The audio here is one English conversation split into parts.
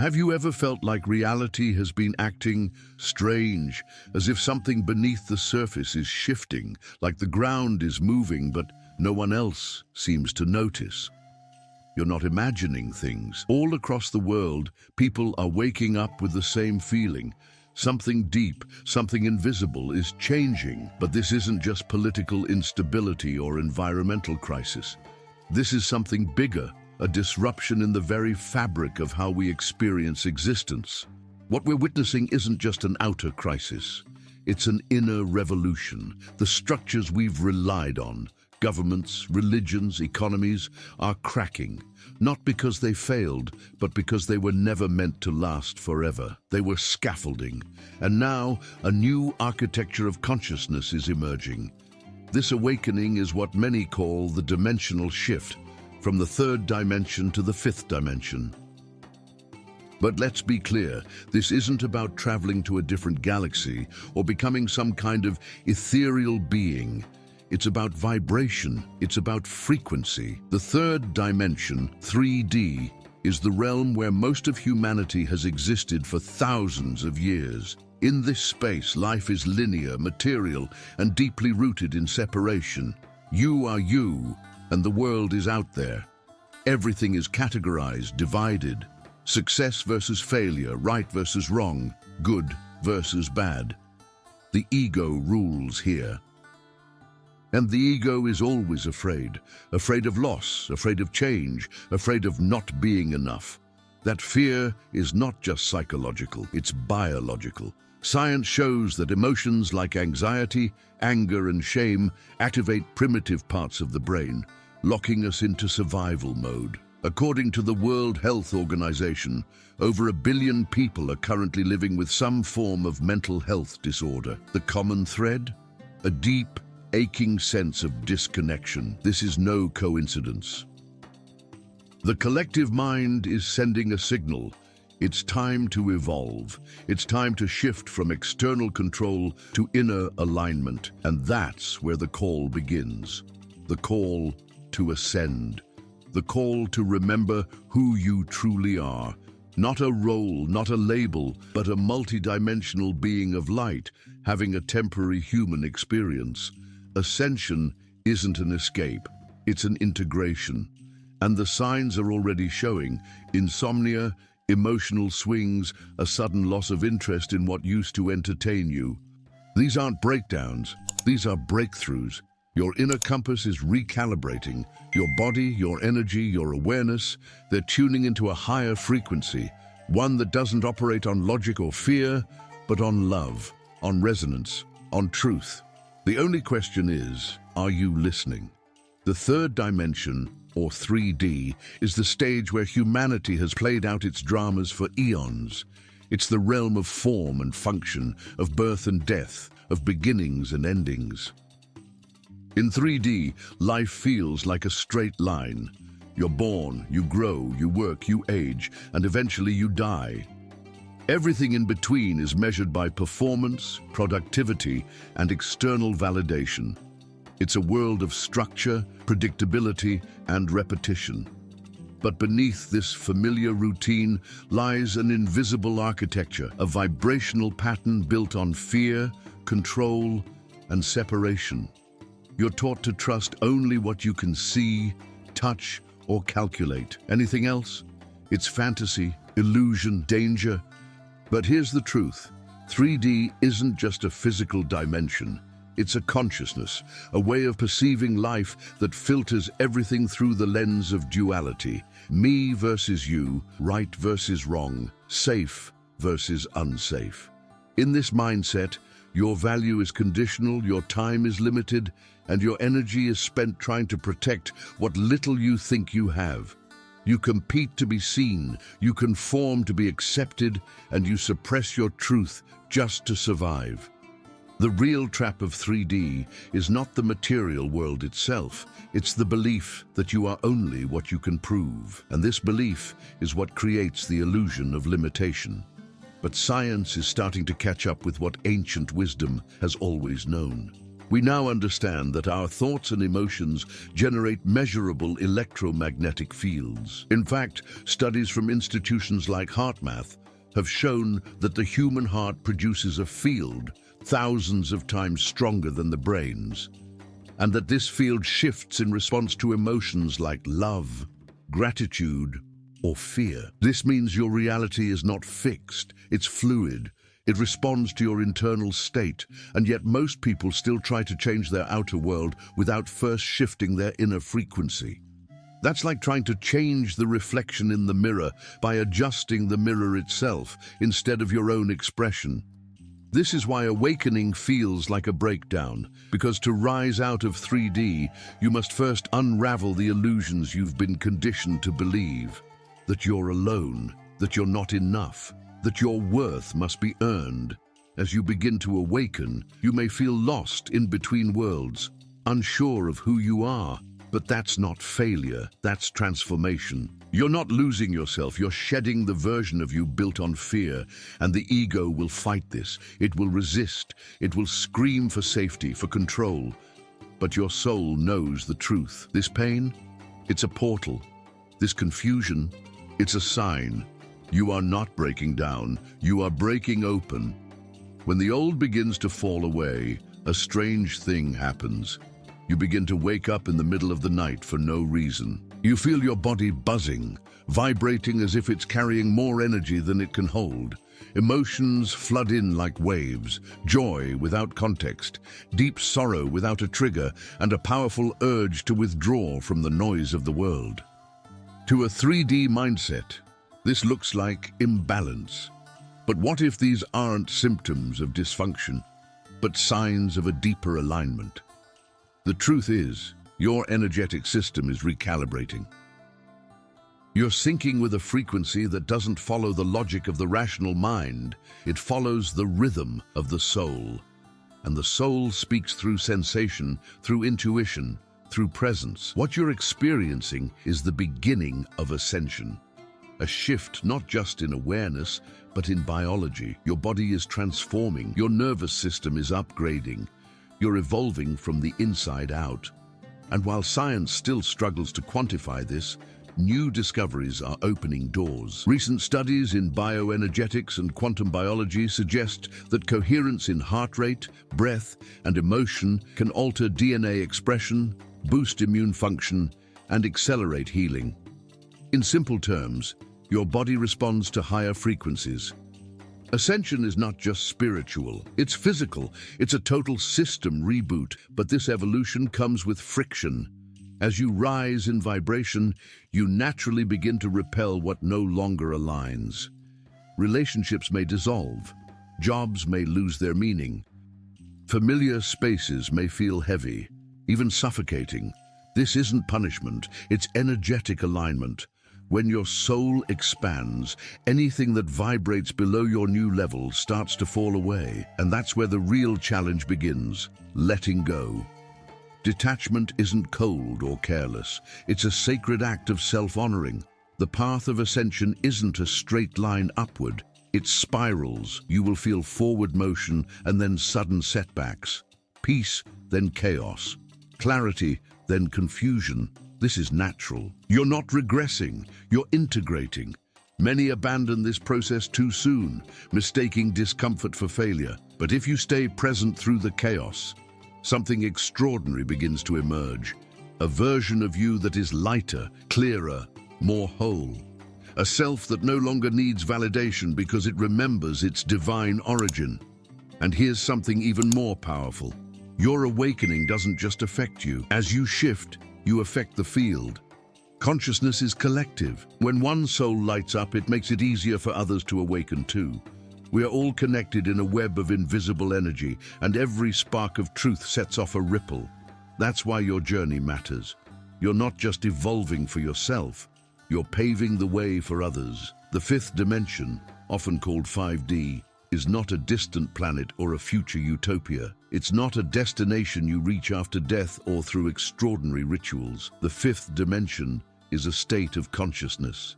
Have you ever felt like reality has been acting strange, as if something beneath the surface is shifting, like the ground is moving, but no one else seems to notice? You're not imagining things. All across the world, people are waking up with the same feeling. Something deep, something invisible is changing. But this isn't just political instability or environmental crisis. This is something bigger, a disruption in the very fabric of how we experience existence. What we're witnessing isn't just an outer crisis. It's an inner revolution. The structures we've relied on, governments, religions, economies, are cracking. Not because they failed, but because they were never meant to last forever. They were scaffolding. And now, a new architecture of consciousness is emerging. This awakening is what many call the dimensional shift, from the third dimension to the fifth dimension. But let's be clear, this isn't about traveling to a different galaxy or becoming some kind of ethereal being. It's about vibration, it's about frequency. The third dimension, 3D, is the realm where most of humanity has existed for thousands of years. In this space, life is linear, material, and deeply rooted in separation. You are you, and the world is out there. Everything is categorized, divided. Success versus failure, right versus wrong, good versus bad. The ego rules here. And the ego is always afraid of loss, afraid of change, afraid of not being enough. That fear is not just psychological, it's biological. Science shows that emotions like anxiety, anger, and shame activate primitive parts of the brain, locking us into survival mode. According to the World Health Organization, over 1 billion people are currently living with some form of mental health disorder. The common thread? A deep, aching sense of disconnection. This is no coincidence. The collective mind is sending a signal. It's time to evolve. It's time to shift from external control to inner alignment. And that's where the call begins. The call to ascend. The call to remember who you truly are. Not a role, not a label, but a multidimensional being of light, having a temporary human experience. Ascension isn't an escape, it's an integration. And the signs are already showing: insomnia, emotional swings, a sudden loss of interest in what used to entertain you. These aren't breakdowns, these are breakthroughs. Your inner compass is recalibrating. Your body, your energy, your awareness, they're tuning into a higher frequency, one that doesn't operate on logic or fear, but on love, on resonance, on truth. The only question is, are you listening? The third dimension, or 3D, is the stage where humanity has played out its dramas for eons. It's the realm of form and function, of birth and death, of beginnings and endings. In 3D, life feels like a straight line. You're born, you grow, you work, you age, and eventually you die. Everything in between is measured by performance, productivity, and external validation. It's a world of structure, predictability, and repetition. But beneath this familiar routine lies an invisible architecture, a vibrational pattern built on fear, control, and separation. You're taught to trust only what you can see, touch, or calculate. Anything else? It's fantasy, illusion, danger. But here's the truth. 3D isn't just a physical dimension. It's a consciousness, a way of perceiving life that filters everything through the lens of duality. Me versus you, right versus wrong, safe versus unsafe. In this mindset, your value is conditional, your time is limited, and your energy is spent trying to protect what little you think you have. You compete to be seen, you conform to be accepted, and you suppress your truth just to survive. The real trap of 3D is not the material world itself, it's the belief that you are only what you can prove. And this belief is what creates the illusion of limitation. But science is starting to catch up with what ancient wisdom has always known. We now understand that our thoughts and emotions generate measurable electromagnetic fields. In fact, studies from institutions like HeartMath have shown that the human heart produces a field thousands of times stronger than the brain's, and that this field shifts in response to emotions like love, gratitude, or fear. This means your reality is not fixed, it's fluid. It responds to your internal state, and yet most people still try to change their outer world without first shifting their inner frequency. That's like trying to change the reflection in the mirror by adjusting the mirror itself instead of your own expression. This is why awakening feels like a breakdown, because to rise out of 3D, you must first unravel the illusions you've been conditioned to believe. That you're alone, that you're not enough, that your worth must be earned. As you begin to awaken, you may feel lost in between worlds, unsure of who you are. But that's not failure, that's transformation. You're not losing yourself, you're shedding the version of you built on fear, and the ego will fight this. It will resist, it will scream for safety, for control. But your soul knows the truth. This pain, it's a portal. This confusion, it's a sign. You are not breaking down, you are breaking open. When the old begins to fall away, a strange thing happens. You begin to wake up in the middle of the night for no reason. You feel your body buzzing, vibrating as if it's carrying more energy than it can hold. Emotions flood in like waves, joy without context, deep sorrow without a trigger, and a powerful urge to withdraw from the noise of the world. To a 3D mindset, this looks like imbalance. But what if these aren't symptoms of dysfunction, but signs of a deeper alignment? The truth is, your energetic system is recalibrating. You're syncing with a frequency that doesn't follow the logic of the rational mind. It follows the rhythm of the soul. And the soul speaks through sensation, through intuition, through presence. What you're experiencing is the beginning of ascension. A shift not just in awareness, but in biology. Your body is transforming. Your nervous system is upgrading. You're evolving from the inside out. And while science still struggles to quantify this, new discoveries are opening doors. Recent studies in bioenergetics and quantum biology suggest that coherence in heart rate, breath, and emotion can alter DNA expression, boost immune function, and accelerate healing. In simple terms, your body responds to higher frequencies. Ascension is not just spiritual, it's physical. It's a total system reboot, but this evolution comes with friction. As you rise in vibration, you naturally begin to repel what no longer aligns. Relationships may dissolve, jobs may lose their meaning. Familiar spaces may feel heavy, even suffocating. This isn't punishment, it's energetic alignment. When your soul expands, anything that vibrates below your new level starts to fall away. And that's where the real challenge begins, letting go. Detachment isn't cold or careless. It's a sacred act of self-honoring. The path of ascension isn't a straight line upward. It spirals. You will feel forward motion and then sudden setbacks. Peace, then chaos. Clarity, then confusion. This is natural. You're not regressing, you're integrating. Many abandon this process too soon, mistaking discomfort for failure. But if you stay present through the chaos, something extraordinary begins to emerge. A version of you that is lighter, clearer, more whole. A self that no longer needs validation because it remembers its divine origin. And here's something even more powerful. Your awakening doesn't just affect you. As you shift, you affect the field. Consciousness is collective. When one soul lights up, it makes it easier for others to awaken too. We are all connected in a web of invisible energy, and every spark of truth sets off a ripple. That's why your journey matters. You're not just evolving for yourself, you're paving the way for others. The fifth dimension, often called 5D, is not a distant planet or a future utopia. It's not a destination you reach after death or through extraordinary rituals. The fifth dimension is a state of consciousness.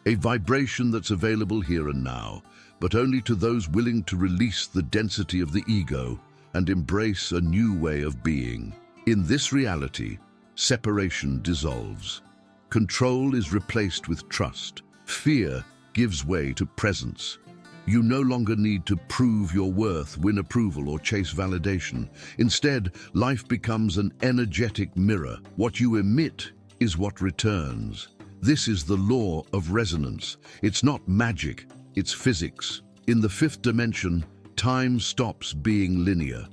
A vibration that's available here and now, but only to those willing to release the density of the ego, and embrace a new way of being. In this reality, separation dissolves. Control is replaced with trust. Fear gives way to presence. You no longer need to prove your worth, win approval, or chase validation. Instead, life becomes an energetic mirror. What you emit is what returns. This is the law of resonance. It's not magic, it's physics. In the fifth dimension, time stops being linear.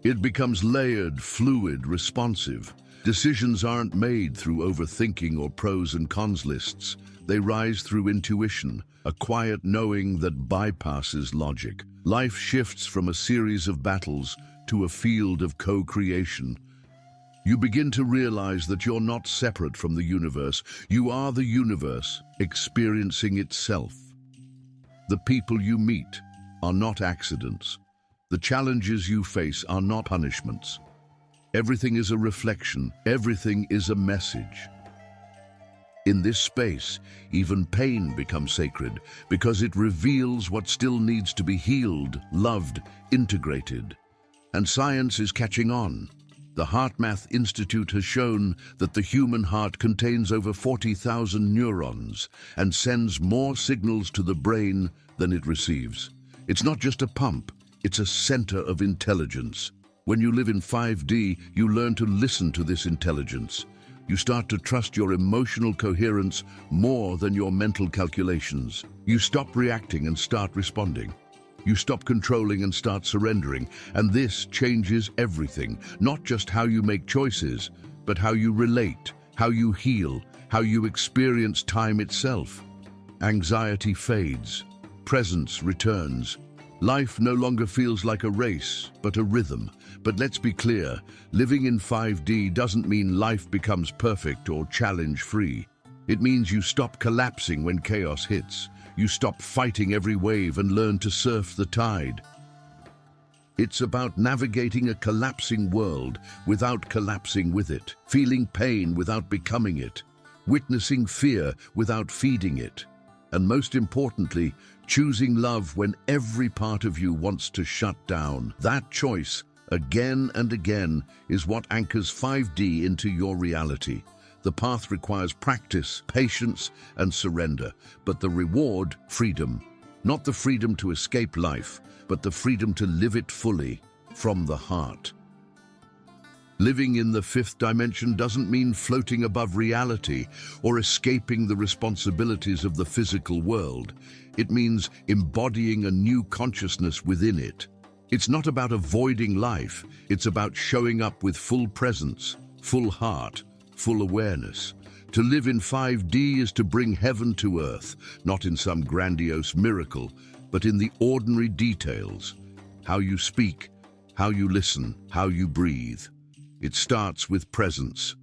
It becomes layered, fluid, responsive. Decisions aren't made through overthinking or pros and cons lists. They rise through intuition, a quiet knowing that bypasses logic. Life shifts from a series of battles to a field of co-creation. You begin to realize that you're not separate from the universe. You are the universe, experiencing itself. The people you meet are not accidents. The challenges you face are not punishments. Everything is a reflection. Everything is a message. In this space, even pain becomes sacred because it reveals what still needs to be healed, loved, integrated. And science is catching on. The HeartMath Institute has shown that the human heart contains over 40,000 neurons and sends more signals to the brain than it receives. It's not just a pump, it's a center of intelligence. When you live in 5D, you learn to listen to this intelligence. You start to trust your emotional coherence more than your mental calculations. You stop reacting and start responding. You stop controlling and start surrendering. And this changes everything, not just how you make choices, but how you relate, how you heal, how you experience time itself. Anxiety fades. Presence returns. Life no longer feels like a race, but a rhythm. But let's be clear, living in 5D doesn't mean life becomes perfect or challenge-free. It means you stop collapsing when chaos hits. You stop fighting every wave and learn to surf the tide. It's about navigating a collapsing world without collapsing with it, feeling pain without becoming it, witnessing fear without feeding it, and most importantly, choosing love when every part of you wants to shut down. That choice, again and again, is what anchors 5D into your reality. The path requires practice, patience, and surrender, but the reward, freedom. Not the freedom to escape life, but the freedom to live it fully, from the heart. Living in the fifth dimension doesn't mean floating above reality or escaping the responsibilities of the physical world. It means embodying a new consciousness within it. It's not about avoiding life, it's about showing up with full presence, full heart, full awareness. To live in 5D is to bring heaven to earth, not in some grandiose miracle, but in the ordinary details. How you speak, how you listen, how you breathe. It starts with presence,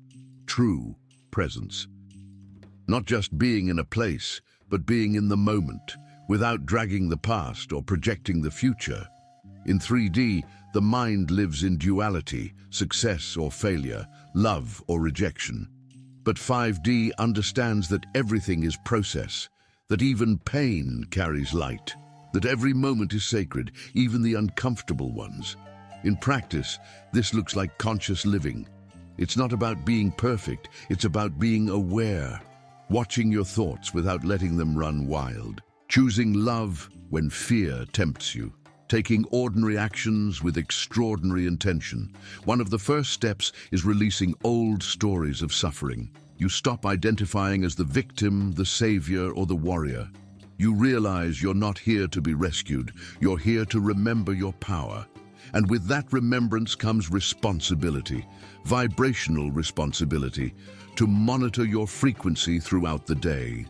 true presence. Not just being in a place, but being in the moment, without dragging the past or projecting the future. In 3D, the mind lives in duality, success or failure, love or rejection. But 5D understands that everything is process, that even pain carries light, that every moment is sacred, even the uncomfortable ones. In practice, this looks like conscious living. It's not about being perfect, it's about being aware, watching your thoughts without letting them run wild, choosing love when fear tempts you, taking ordinary actions with extraordinary intention. One of the first steps is releasing old stories of suffering. You stop identifying as the victim, the savior, or the warrior. You realize you're not here to be rescued, you're here to remember your power. And with that remembrance comes responsibility, vibrational responsibility, to monitor your frequency throughout the day.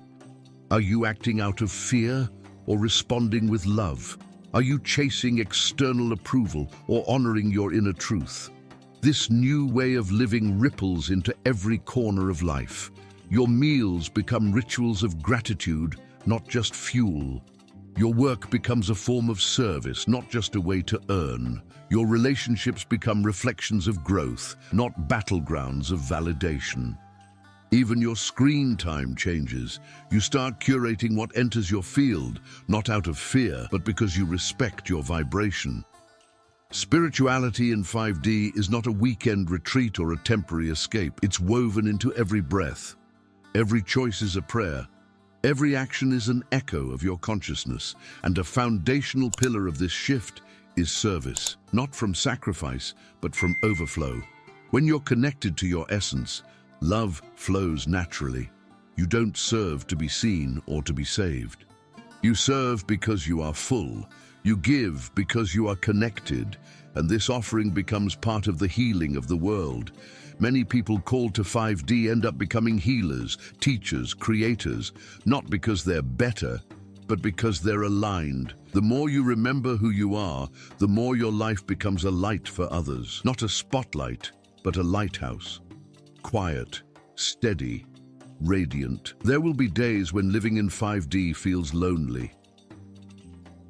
Are you acting out of fear or responding with love? Are you chasing external approval or honoring your inner truth? This new way of living ripples into every corner of life. Your meals become rituals of gratitude, not just fuel. Your work becomes a form of service, not just a way to earn. Your relationships become reflections of growth, not battlegrounds of validation. Even your screen time changes. You start curating what enters your field, not out of fear, but because you respect your vibration. Spirituality in 5D is not a weekend retreat or a temporary escape. It's woven into every breath. Every choice is a prayer. Every action is an echo of your consciousness, and a foundational pillar of this shift is service, not from sacrifice, but from overflow. When you're connected to your essence, love flows naturally. You don't serve to be seen or to be saved. You serve because you are full. You give because you are connected, and this offering becomes part of the healing of the world. Many people called to 5D end up becoming healers, teachers, creators, not because they're better, but because they're aligned. The more you remember who you are, the more your life becomes a light for others. Not a spotlight, but a lighthouse. Quiet, steady, radiant. There will be days when living in 5D feels lonely.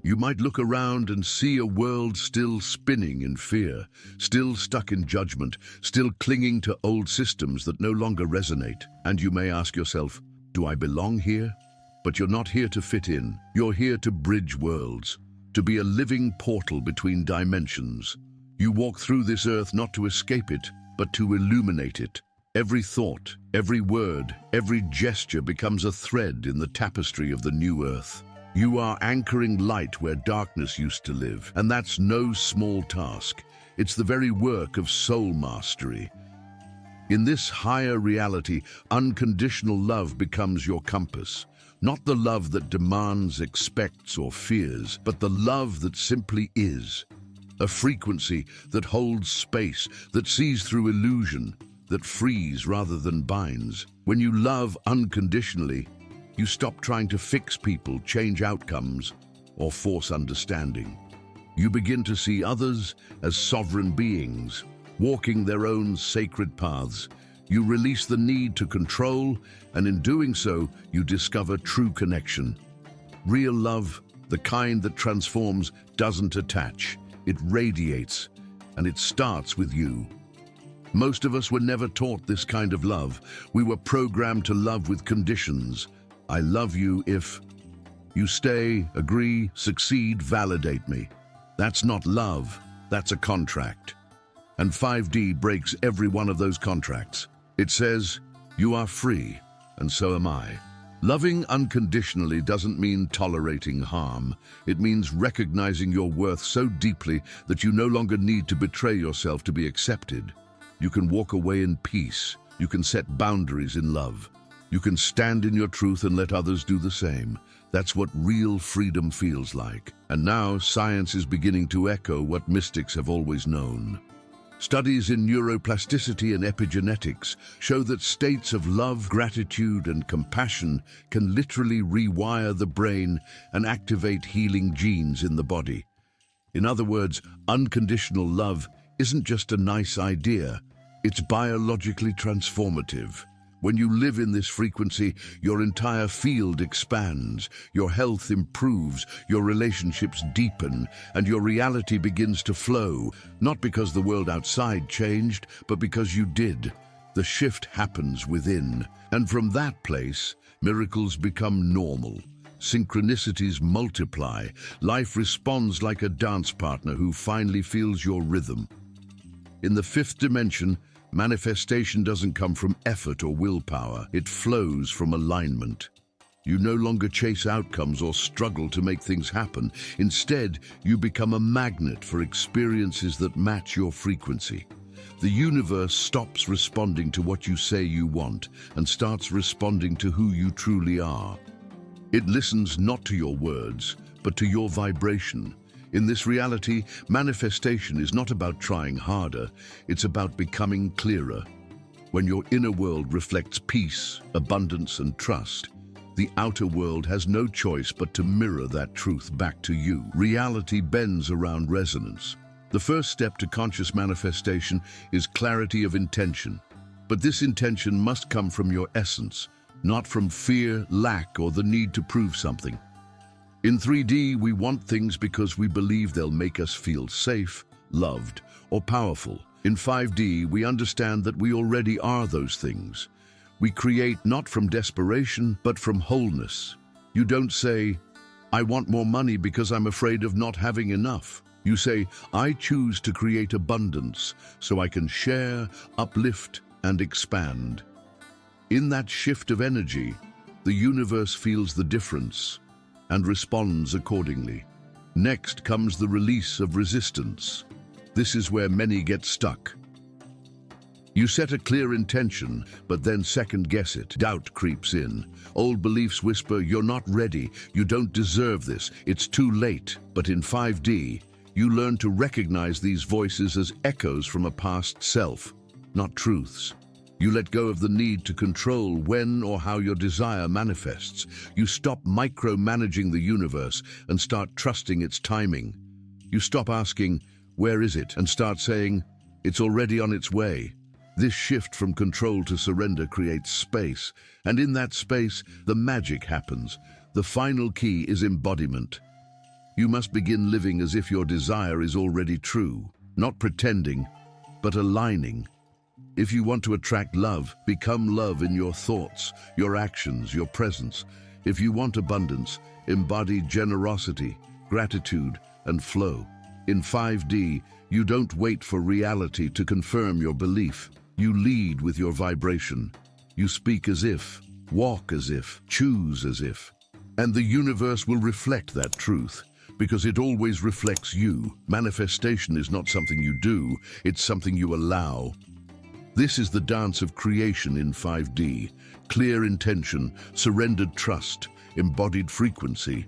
You might look around and see a world still spinning in fear, still stuck in judgment, still clinging to old systems that no longer resonate. And you may ask yourself, do I belong here? But you're not here to fit in. You're here to bridge worlds, to be a living portal between dimensions. You walk through this earth not to escape it, but to illuminate it. Every thought, every word, every gesture becomes a thread in the tapestry of the new earth. You are anchoring light where darkness used to live, and that's no small task. It's the very work of soul mastery. In this higher reality, unconditional love becomes your compass. Not the love that demands, expects, or fears, but the love that simply is. A frequency that holds space, that sees through illusion, that frees rather than binds. When you love unconditionally, you stop trying to fix people, change outcomes, or force understanding. You begin to see others as sovereign beings, walking their own sacred paths. You release the need to control, and in doing so, you discover true connection. Real love, the kind that transforms, doesn't attach. It radiates, and it starts with you. Most of us were never taught this kind of love. We were programmed to love with conditions. I love you if you stay, agree, succeed, validate me. That's not love, that's a contract. And 5D breaks every one of those contracts. It says, you are free, and so am I. Loving unconditionally doesn't mean tolerating harm. It means recognizing your worth so deeply that you no longer need to betray yourself to be accepted. You can walk away in peace. You can set boundaries in love. You can stand in your truth and let others do the same. That's what real freedom feels like. And now science is beginning to echo what mystics have always known. Studies in neuroplasticity and epigenetics show that states of love, gratitude, and compassion can literally rewire the brain and activate healing genes in the body. In other words, unconditional love isn't just a nice idea, it's biologically transformative. When you live in this frequency, your entire field expands, your health improves, your relationships deepen, and your reality begins to flow, not because the world outside changed, but because you did. The shift happens within, and from that place, miracles become normal. Synchronicities multiply. Life responds like a dance partner who finally feels your rhythm. In the fifth dimension, manifestation doesn't come from effort or willpower. It flows from alignment. You no longer chase outcomes or struggle to make things happen. Instead, you become a magnet for experiences that match your frequency. The universe stops responding to what you say you want and starts responding to who you truly are. It listens not to your words, but to your vibration. In this reality, manifestation is not about trying harder, it's about becoming clearer. When your inner world reflects peace, abundance, and trust, the outer world has no choice but to mirror that truth back to you. Reality bends around resonance. The first step to conscious manifestation is clarity of intention. But this intention must come from your essence, not from fear, lack, or the need to prove something. In 3D, we want things because we believe they'll make us feel safe, loved, or powerful. In 5D, we understand that we already are those things. We create not from desperation, but from wholeness. You don't say, I want more money because I'm afraid of not having enough. You say, I choose to create abundance so I can share, uplift, and expand. In that shift of energy, the universe feels the difference and responds accordingly. Next comes the release of resistance. This is where many get stuck. You set a clear intention, but then second-guess it. Doubt creeps in. Old beliefs whisper, you're not ready, you don't deserve this, it's too late. But in 5D, you learn to recognize these voices as echoes from a past self, not truths. You let go of the need to control when or how your desire manifests. You stop micromanaging the universe and start trusting its timing. You stop asking, where is it? And start saying, it's already on its way. This shift from control to surrender creates space, and in that space, the magic happens. The final key is embodiment. You must begin living as if your desire is already true, not pretending, but aligning. If you want to attract love, become love in your thoughts, your actions, your presence. If you want abundance, embody generosity, gratitude, and flow. In 5D, you don't wait for reality to confirm your belief. You lead with your vibration. You speak as if, walk as if, choose as if. And the universe will reflect that truth, because it always reflects you. Manifestation is not something you do, it's something you allow. This is the dance of creation in 5D. Clear intention, surrendered trust, embodied frequency.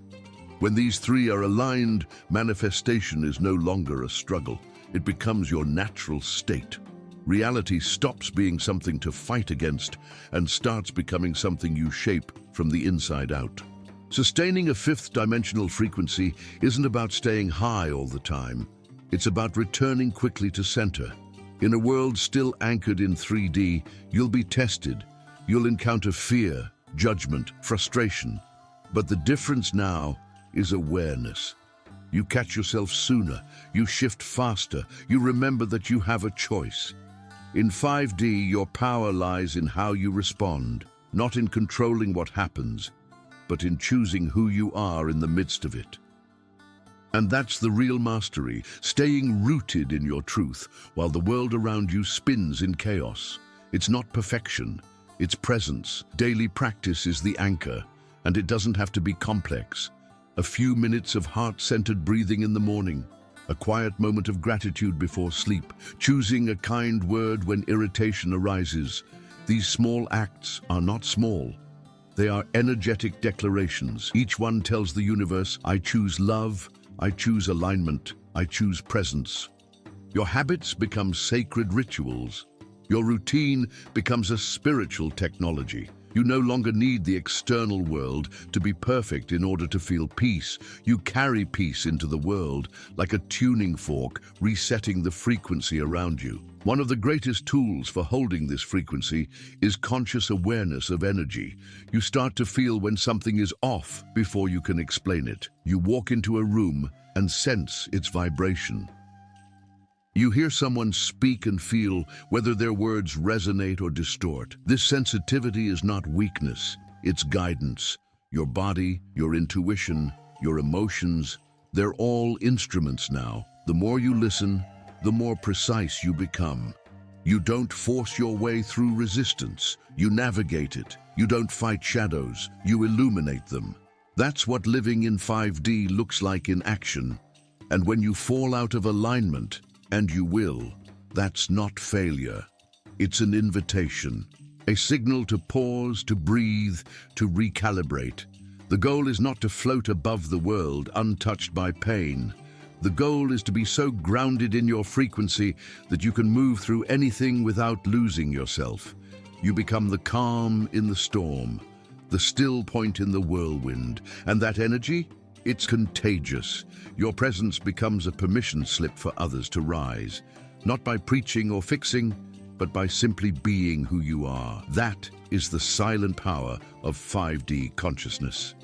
When these three are aligned, manifestation is no longer a struggle. It becomes your natural state. Reality stops being something to fight against and starts becoming something you shape from the inside out. Sustaining a fifth-dimensional frequency isn't about staying high all the time. It's about returning quickly to center. In a world still anchored in 3D, you'll be tested. You'll encounter fear, judgment, frustration. But the difference now is awareness. You catch yourself sooner, you shift faster, you remember that you have a choice. In 5D, your power lies in how you respond, not in controlling what happens, but in choosing who you are in the midst of it. And that's the real mastery, staying rooted in your truth while the world around you spins in chaos. It's not perfection, it's presence. Daily practice is the anchor, and it doesn't have to be complex. A few minutes of heart-centered breathing in the morning, a quiet moment of gratitude before sleep, choosing a kind word when irritation arises. These small acts are not small. They are energetic declarations. Each one tells the universe, I choose love, I choose alignment, I choose presence. Your habits become sacred rituals. Your routine becomes a spiritual technology. You no longer need the external world to be perfect in order to feel peace. You carry peace into the world like a tuning fork, resetting the frequency around you. One of the greatest tools for holding this frequency is conscious awareness of energy. You start to feel when something is off before you can explain it. You walk into a room and sense its vibration. You hear someone speak and feel whether their words resonate or distort. This sensitivity is not weakness, it's guidance. Your body, your intuition, your emotions, they're all instruments now. The more you listen, the more precise you become. You don't force your way through resistance. You navigate it. You don't fight shadows. You illuminate them. That's what living in 5D looks like in action. And when you fall out of alignment, and you will, that's not failure. It's an invitation, a signal to pause, to breathe, to recalibrate. The goal is not to float above the world, untouched by pain. The goal is to be so grounded in your frequency that you can move through anything without losing yourself. You become the calm in the storm, the still point in the whirlwind, and that energy, it's contagious. Your presence becomes a permission slip for others to rise, not by preaching or fixing, but by simply being who you are. That is the silent power of 5D consciousness.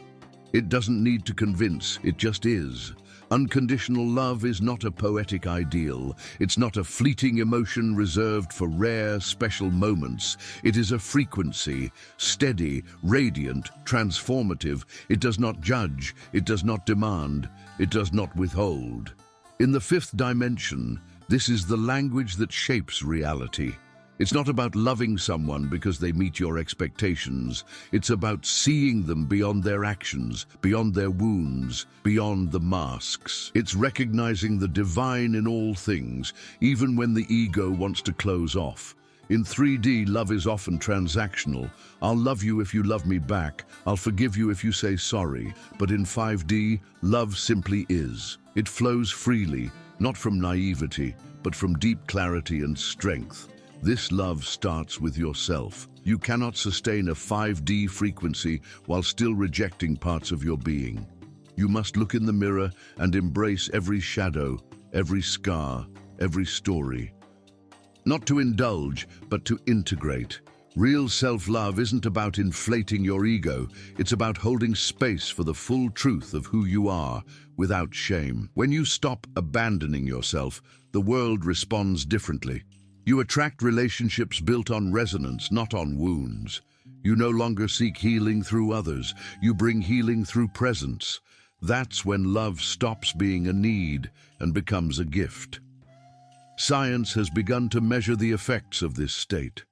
It doesn't need to convince, it just is. Unconditional love is not a poetic ideal. It's not a fleeting emotion reserved for rare, special moments. It is a frequency, steady, radiant, transformative. It does not judge, it does not demand, it does not withhold. In the fifth dimension, this is the language that shapes reality. It's not about loving someone because they meet your expectations. It's about seeing them beyond their actions, beyond their wounds, beyond the masks. It's recognizing the divine in all things, even when the ego wants to close off. In 3D, love is often transactional. I'll love you if you love me back. I'll forgive you if you say sorry. But in 5D, love simply is. It flows freely, not from naivety, but from deep clarity and strength. This love starts with yourself. You cannot sustain a 5D frequency while still rejecting parts of your being. You must look in the mirror and embrace every shadow, every scar, every story. Not to indulge, but to integrate. Real self-love isn't about inflating your ego. It's about holding space for the full truth of who you are, without shame. When you stop abandoning yourself, the world responds differently. You attract relationships built on resonance, not on wounds. You no longer seek healing through others. You bring healing through presence. That's when love stops being a need and becomes a gift. Science has begun to measure the effects of this state.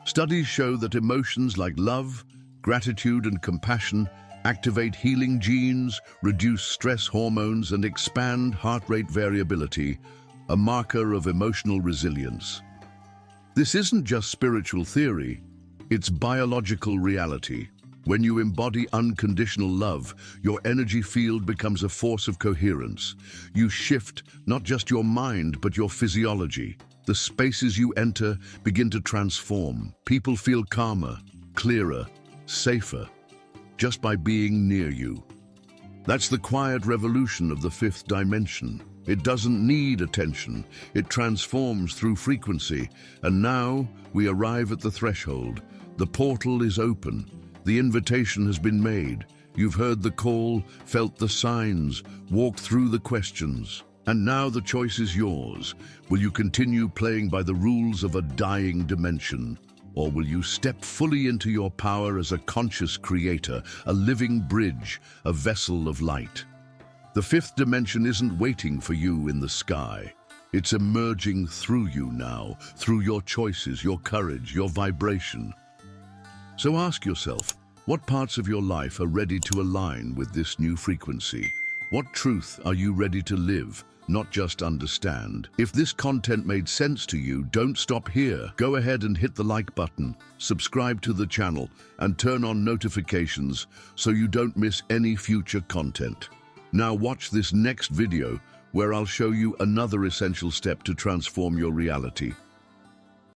Studies show that emotions like love, gratitude, and compassion activate healing genes, reduce stress hormones, and expand heart rate variability, a marker of emotional resilience. This isn't just spiritual theory, it's biological reality. When you embody unconditional love, your energy field becomes a force of coherence. You shift not just your mind, but your physiology. The spaces you enter begin to transform. People feel calmer, clearer, safer, just by being near you. That's the quiet revolution of the fifth dimension. It doesn't need attention. It transforms through frequency. And now we arrive at the threshold. The portal is open. The invitation has been made. You've heard the call, felt the signs, walked through the questions. And now the choice is yours. Will you continue playing by the rules of a dying dimension? Or will you step fully into your power as a conscious creator, a living bridge, a vessel of light? The fifth dimension isn't waiting for you in the sky. It's emerging through you now, through your choices, your courage, your vibration. So ask yourself, what parts of your life are ready to align with this new frequency? What truth are you ready to live, not just understand? If this content made sense to you, don't stop here. Go ahead and hit the like button, subscribe to the channel, and turn on notifications so you don't miss any future content. Now watch this next video where I'll show you another essential step to transform your reality.